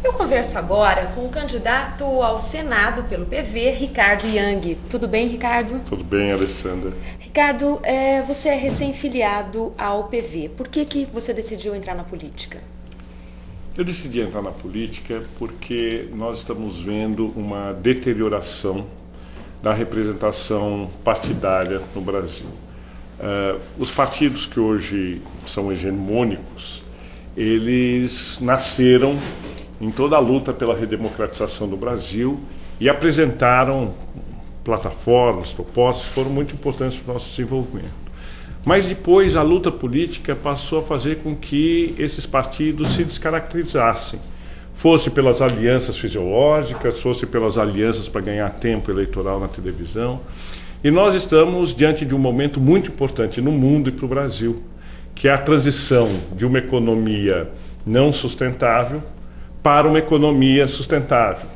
Eu converso agora com o candidato ao Senado pelo PV, Ricardo Yang. Tudo bem, Ricardo? Tudo bem, Alessandra. Ricardo, você é recém-filiado ao PV. Por que você decidiu entrar na política? Eu decidi entrar na política porque nós estamos vendo uma deterioração da representação partidária no Brasil. Os partidos que hoje são hegemônicos, eles nasceram em toda a luta pela redemocratização do Brasil e apresentaram plataformas, propostas que foram muito importantes para o nosso desenvolvimento. Mas depois a luta política passou a fazer com que esses partidos se descaracterizassem, fosse pelas alianças fisiológicas, fosse pelas alianças para ganhar tempo eleitoral na televisão. E nós estamos diante de um momento muito importante no mundo e para o Brasil, que é a transição de uma economia não sustentável para uma economia sustentável.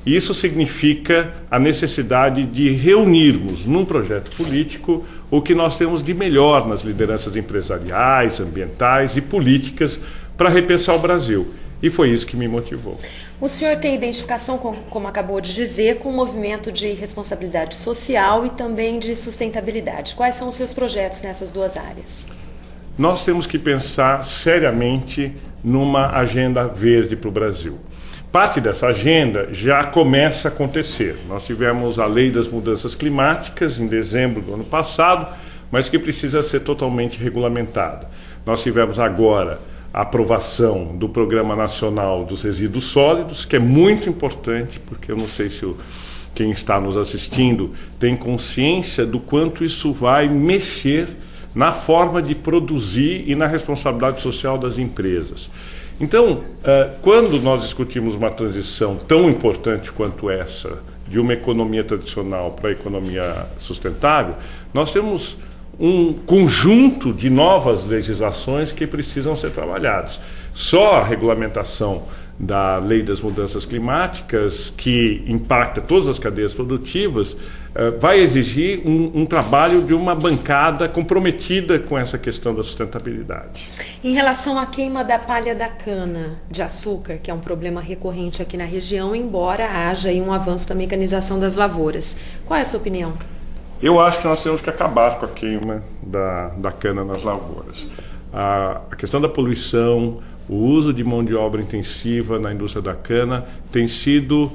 Isso significa a necessidade de reunirmos num projeto político o que nós temos de melhor nas lideranças empresariais, ambientais e políticas para repensar o Brasil. E foi isso que me motivou. O senhor tem identificação, como acabou de dizer, com o movimento de responsabilidade social e também de sustentabilidade. Quais são os seus projetos nessas duas áreas? Nós temos que pensar seriamente numa agenda verde para o Brasil. Parte dessa agenda já começa a acontecer. Nós tivemos a Lei das Mudanças Climáticas em dezembro do ano passado, mas que precisa ser totalmente regulamentada. Nós tivemos agora a aprovação do Programa Nacional dos Resíduos Sólidos, que é muito importante, porque eu não sei se quem está nos assistindo tem consciência do quanto isso vai mexer na forma de produzir e na responsabilidade social das empresas. Então, quando nós discutimos uma transição tão importante quanto essa, de uma economia tradicional para a economia sustentável, nós temos um conjunto de novas legislações que precisam ser trabalhadas. Só a regulamentação da Lei das Mudanças Climáticas, que impacta todas as cadeias produtivas, vai exigir um trabalho de uma bancada comprometida com essa questão da sustentabilidade. Em relação à queima da palha da cana-de-açúcar, que é um problema recorrente aqui na região, embora haja aí um avanço da mecanização das lavouras, qual é a sua opinião? Eu acho que nós temos que acabar com a queima da cana nas lavouras. A questão da poluição, o uso de mão de obra intensiva na indústria da cana tem sido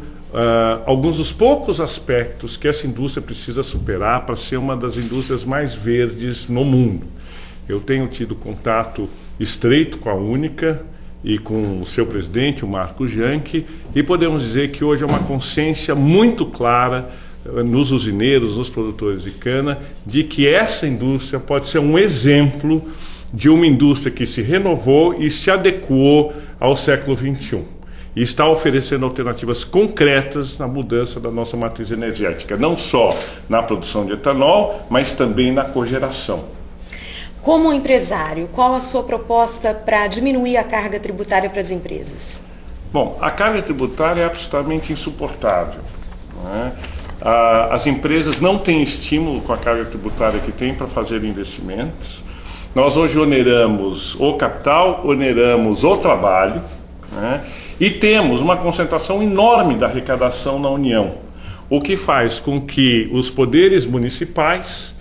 alguns dos poucos aspectos que essa indústria precisa superar para ser uma das indústrias mais verdes no mundo. Eu tenho tido contato estreito com a Única e com o seu presidente, o Marco Janck, e podemos dizer que hoje é uma consciência muito clara nos usineiros, nos produtores de cana, de que essa indústria pode ser um exemplo de uma indústria que se renovou e se adequou ao século XXI. E está oferecendo alternativas concretas na mudança da nossa matriz energética, não só na produção de etanol, mas também na cogeração. Como empresário, qual a sua proposta para diminuir a carga tributária para as empresas? Bom, a carga tributária é absolutamente insuportável, não é? As empresas não têm estímulo com a carga tributária que têm para fazer investimentos. Nós hoje oneramos o capital, oneramos o trabalho, né? E temos uma concentração enorme da arrecadação na União, o que faz com que os poderes municipais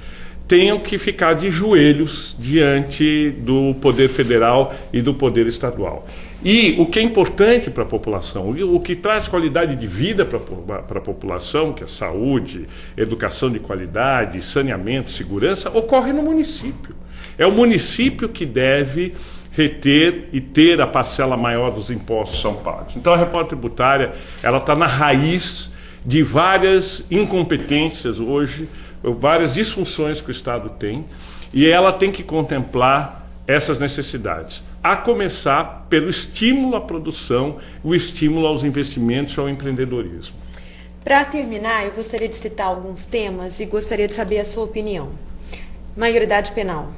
tenham que ficar de joelhos diante do poder federal e do poder estadual. E o que é importante para a população, o que traz qualidade de vida para a população, que é saúde, educação de qualidade, saneamento, segurança, ocorre no município. É o município que deve reter e ter a parcela maior dos impostos que são pagos. Então a reforma tributária ela está na raiz de várias incompetências hoje, várias disfunções que o Estado tem, e ela tem que contemplar essas necessidades, a começar pelo estímulo à produção, o estímulo aos investimentos e ao empreendedorismo. Para terminar, eu gostaria de citar alguns temas e gostaria de saber a sua opinião. Maioridade penal.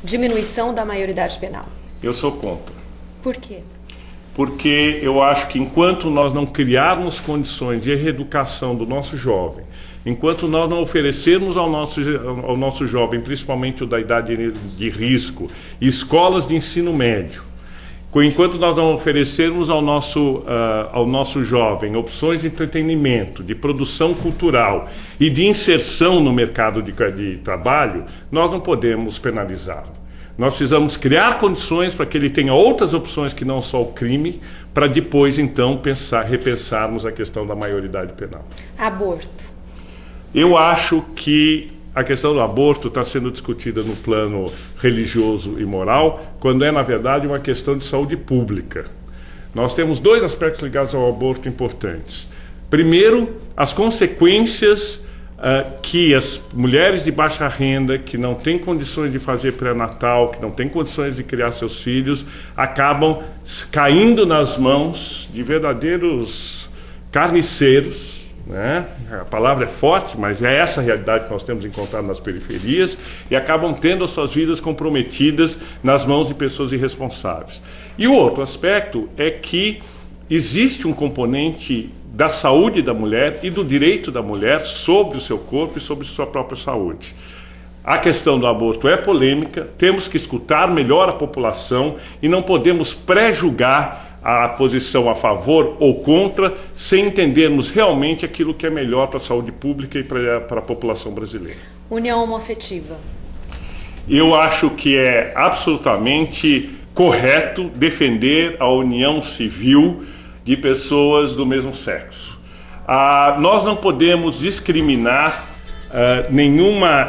Diminuição da maioridade penal. Eu sou contra. Por quê? Porque eu acho que enquanto nós não criarmos condições de reeducação do nosso jovem, enquanto nós não oferecermos ao nosso jovem, principalmente o da idade de risco, escolas de ensino médio, enquanto nós não oferecermos ao nosso jovem opções de entretenimento, de produção cultural e de inserção no mercado de trabalho, nós não podemos penalizá-lo. Nós precisamos criar condições para que ele tenha outras opções que não só o crime, para depois, então, repensarmos a questão da maioridade penal. Aborto. Eu acho que a questão do aborto está sendo discutida no plano religioso e moral, quando é, na verdade, uma questão de saúde pública. Nós temos dois aspectos ligados ao aborto importantes. Primeiro, as consequências que as mulheres de baixa renda, que não têm condições de fazer pré-natal, que não têm condições de criar seus filhos, acabam caindo nas mãos de verdadeiros carniceiros, né? A palavra é forte, mas é essa a realidade que nós temos encontrado nas periferias, e acabam tendo as suas vidas comprometidas nas mãos de pessoas irresponsáveis. E o outro aspecto é que existe um componente da saúde da mulher e do direito da mulher sobre o seu corpo e sobre sua própria saúde. A questão do aborto é polêmica, temos que escutar melhor a população e não podemos pré-julgar a posição a favor ou contra, sem entendermos realmente aquilo que é melhor para a saúde pública e para a população brasileira. União homoafetiva. Eu acho que é absolutamente correto defender a união civil de pessoas do mesmo sexo. Nós não podemos discriminar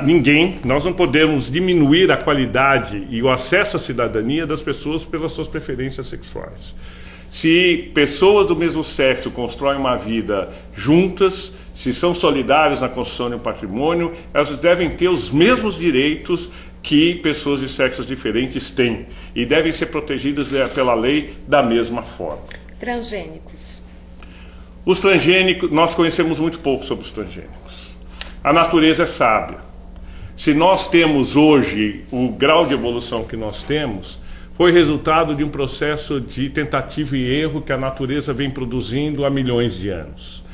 ninguém, nós não podemos diminuir a qualidade e o acesso à cidadania das pessoas pelas suas preferências sexuais. Se pessoas do mesmo sexo constroem uma vida juntas, se são solidárias na construção de um patrimônio, elas devem ter os mesmos direitos que pessoas de sexos diferentes têm e devem ser protegidas pela lei da mesma forma. Transgênicos. Os transgênicos, nós conhecemos muito pouco sobre os transgênicos. A natureza é sábia. Se nós temos hoje o grau de evolução que nós temos, foi resultado de um processo de tentativa e erro que a natureza vem produzindo há milhões de anos.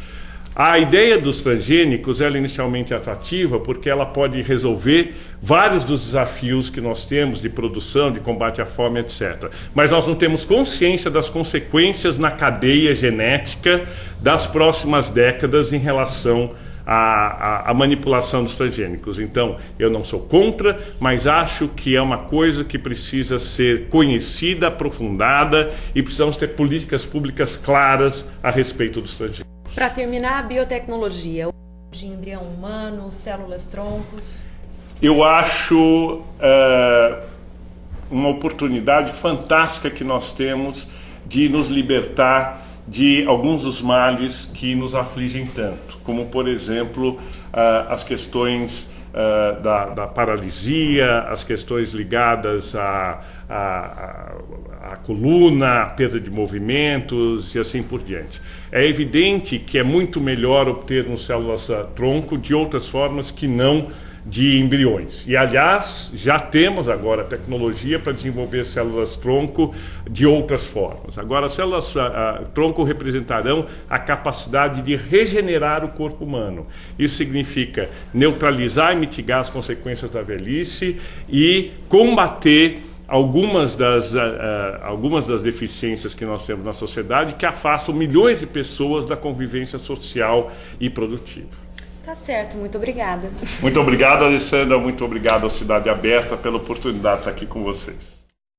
A ideia dos transgênicos ela é inicialmente atrativa porque ela pode resolver vários dos desafios que nós temos de produção, de combate à fome, etc. Mas nós não temos consciência das consequências na cadeia genética das próximas décadas em relação à manipulação dos transgênicos. Então, eu não sou contra, mas acho que é uma coisa que precisa ser conhecida, aprofundada e precisamos ter políticas públicas claras a respeito dos transgênicos. Para terminar, a biotecnologia, de embrião humano, células troncos. Eu acho uma oportunidade fantástica que nós temos de nos libertar de alguns dos males que nos afligem tanto, como, por exemplo, as questões da paralisia, as questões ligadas à coluna, a perda de movimentos e assim por diante. É evidente que é muito melhor obtermos células-tronco de outras formas que não de embriões. E, aliás, já temos agora tecnologia para desenvolver células-tronco de outras formas. Agora, as células-tronco representarão a capacidade de regenerar o corpo humano. Isso significa neutralizar e mitigar as consequências da velhice e combater algumas das deficiências que nós temos na sociedade que afastam milhões de pessoas da convivência social e produtiva. Tá certo, muito obrigada. Muito obrigado, Alessandra, muito obrigado à Cidade Aberta pela oportunidade de estar aqui com vocês.